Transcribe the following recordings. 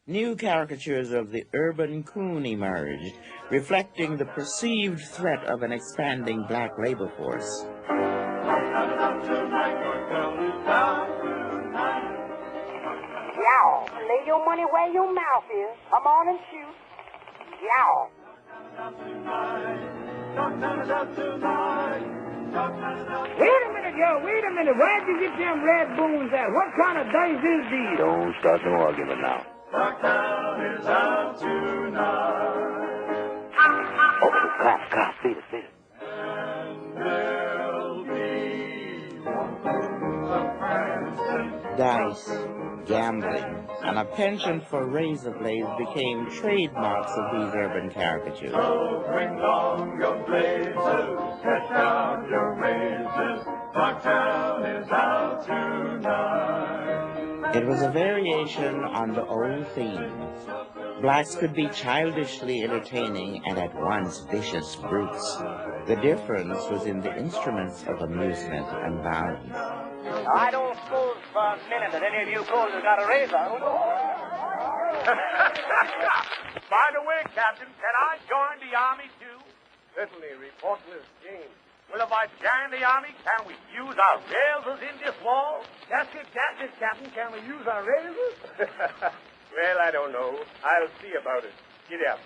New caricatures of the urban coon emerged, reflecting the perceived threat of an expanding black labor force. Yow, lay your money where your mouth is. Come on and shoot. Yow. Wait a minute, yo, wait a minute. Where'd you get them red boons at? What kind of dice is these? Don't start no argument now. Bucktown is out tonight. Oh, clap, beat it. And there'll be one Dice, gambling, and a penchant for razor blades became trademarks of these urban caricatures. So bring along your blazers, stretch out your razors. Bucktown is out tonight. It was a variation on the old theme. Blacks could be childishly entertaining and at once vicious brutes. The difference was in the instruments of amusement and violence. I don't suppose for a minute that any of you fools have got a razor. By the way, Captain, can I join the Army, too? Certainly, reportless James. Well, if I join the Army, can we use our razors in this war? That's it, Captain. Can we use our razors? Well, I don't know. I'll see about it. Get up.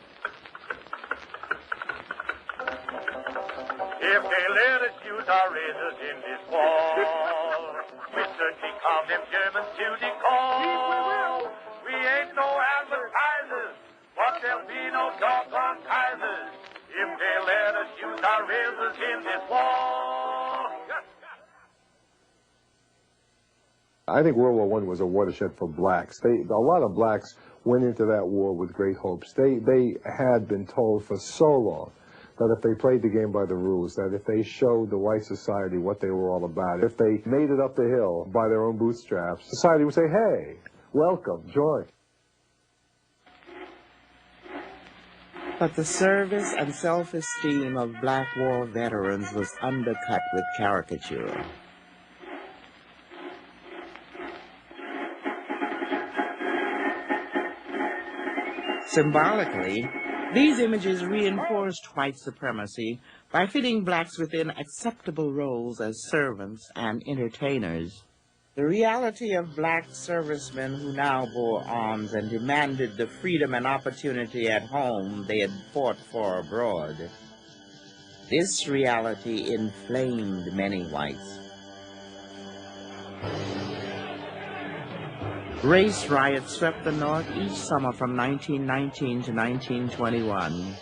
If they let us use our razors in this war, we certainly call them Germans to the call. We ain't no advertisers, but there'll be no doggone Kaisers if they let us use our razors in this war. I think World War I was a watershed for blacks. A lot of blacks went into that war with great hopes. They had been told for so long that if they played the game by the rules, that if they showed the white society what they were all about, if they made it up the hill by their own bootstraps, society would say, hey, welcome, join. But the service and self-esteem of black war veterans was undercut with caricature. Symbolically, these images reinforced white supremacy by fitting blacks within acceptable roles as servants and entertainers. The reality of black servicemen who now bore arms and demanded the freedom and opportunity at home they had fought for abroad. This reality inflamed many whites. Race riots swept the North each summer from 1919 to 1921.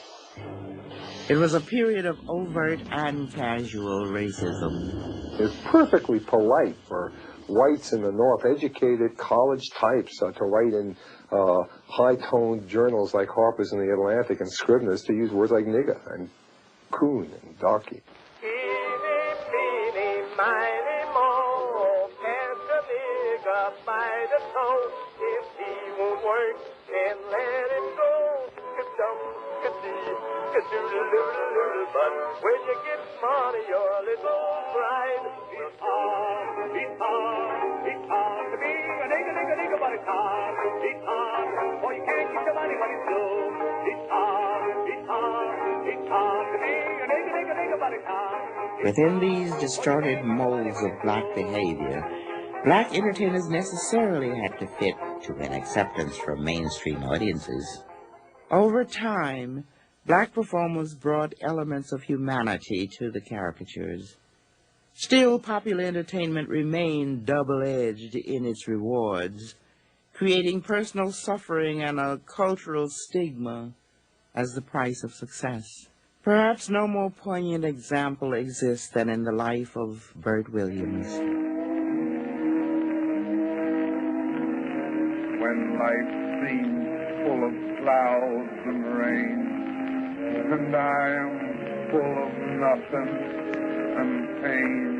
It was a period of overt and casual racism. It's perfectly polite for whites in the North, educated college types, to write in high-toned journals like Harper's and the Atlantic and Scribner's to use words like nigger and coon and darky. If he won't work, then let him go. But when you get money, you're a little bride. It's hard to be a nigga, but it's hard. It's hard, for you can't keep the money when it's low. It's hard to be a nigga, but it's hard. Within these distorted molds of black behavior, black entertainers necessarily had to fit to an acceptance from mainstream audiences. Over time, black performers brought elements of humanity to the caricatures. Still, popular entertainment remained double-edged in its rewards, creating personal suffering and a cultural stigma as the price of success. Perhaps no more poignant example exists than in the life of Bert Williams. When life seems full of clouds and rain, and I am full of nothing and pain,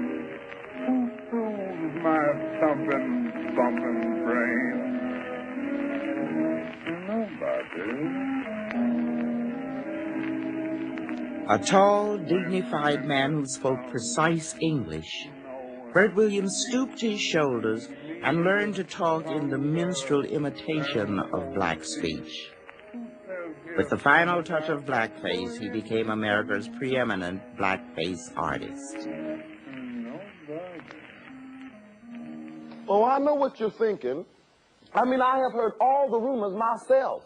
who soothes my thumping brain? Nobody. A tall, dignified man who spoke precise English, Bert Williams stooped his shoulders and learned to talk in the minstrel imitation of black speech. With the final touch of blackface, he became America's preeminent blackface artist. Oh, I know what you're thinking. I mean, I have heard all the rumors myself.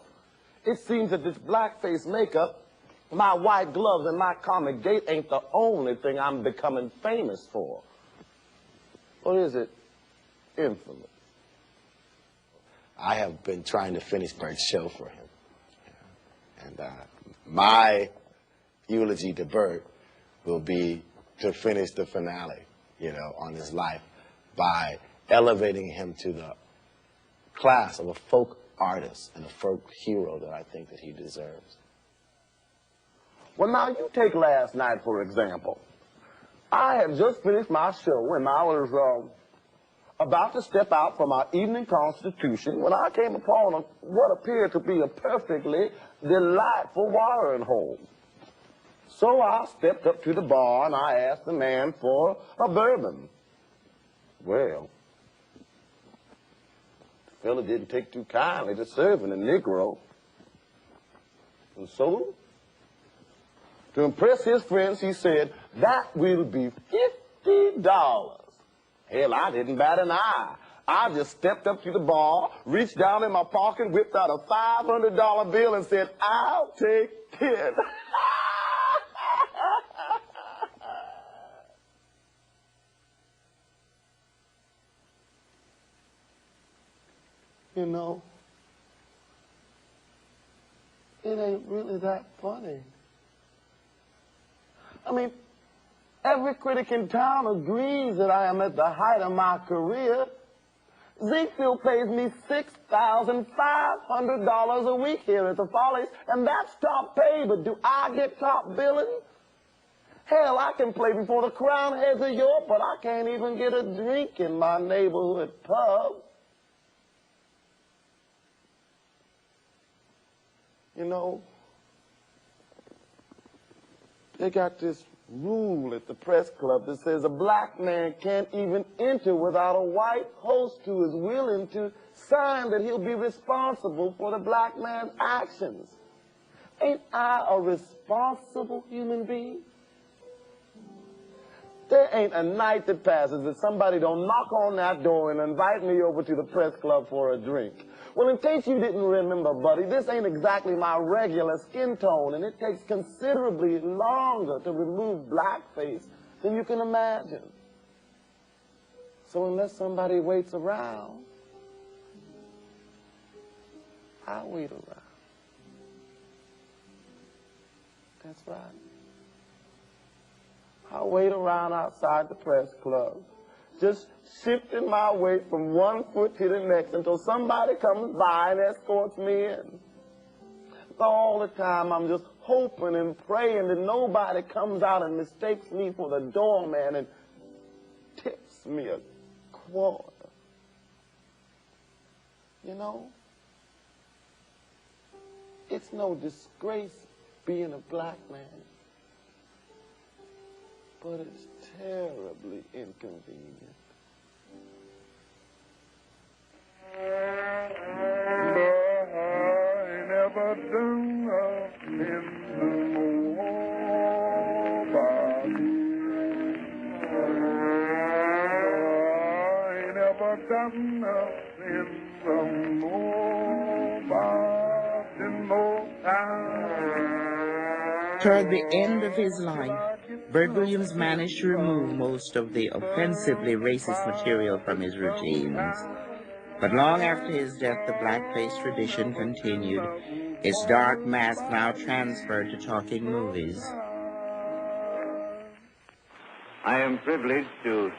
It seems that this blackface makeup, my white gloves, and my comic gait ain't the only thing I'm becoming famous for. Or is it infamous? I have been trying to finish Bert's show for him. And my eulogy to Bert will be to finish the finale, you know, on his life by elevating him to the class of a folk artist and a folk hero that I think that he deserves. Well, now, you take last night, for example. I had just finished my show, and I was about to step out for my evening constitution when I came upon what appeared to be a perfectly delightful watering hole. So I stepped up to the bar, and I asked the man for a bourbon. Well, the fella didn't take too kindly to serving a Negro. And so, to impress his friends, he said, "That will be $50. Hell, I didn't bat an eye. I just stepped up to the bar, reached down in my pocket, whipped out a $500 bill and said, "I'll take it." You know, it ain't really that funny. I mean, every critic in town agrees that I am at the height of my career. Zeke still pays me $6,500 a week here at the Follies, and that's top pay, but do I get top billing? Hell, I can play before the crown heads of York, but I can't even get a drink in my neighborhood pub. You know, they got this rule at the press club that says a black man can't even enter without a white host who is willing to sign that he'll be responsible for the black man's actions. Ain't I a responsible human being? There ain't a night that passes that somebody don't knock on that door and invite me over to the press club for a drink. Well, in case you didn't remember, buddy, this ain't exactly my regular skin tone, and it takes considerably longer to remove blackface than you can imagine. So unless somebody waits around, I wait around. That's right. I wait around outside the press club, just shifting my weight from one foot to the next until somebody comes by and escorts me in. All the time I'm just hoping and praying that nobody comes out and mistakes me for the doorman and tips me a quarter. You know, it's no disgrace being a black man, but it's terribly inconvenient. But I never done nothing nobody. I never done nothing nobody no time. Toward the end of his life, Bert Williams managed to remove most of the offensively racist material from his routines. But long after his death, the blackface tradition continued, its dark mask now transferred to talking movies. I am privileged to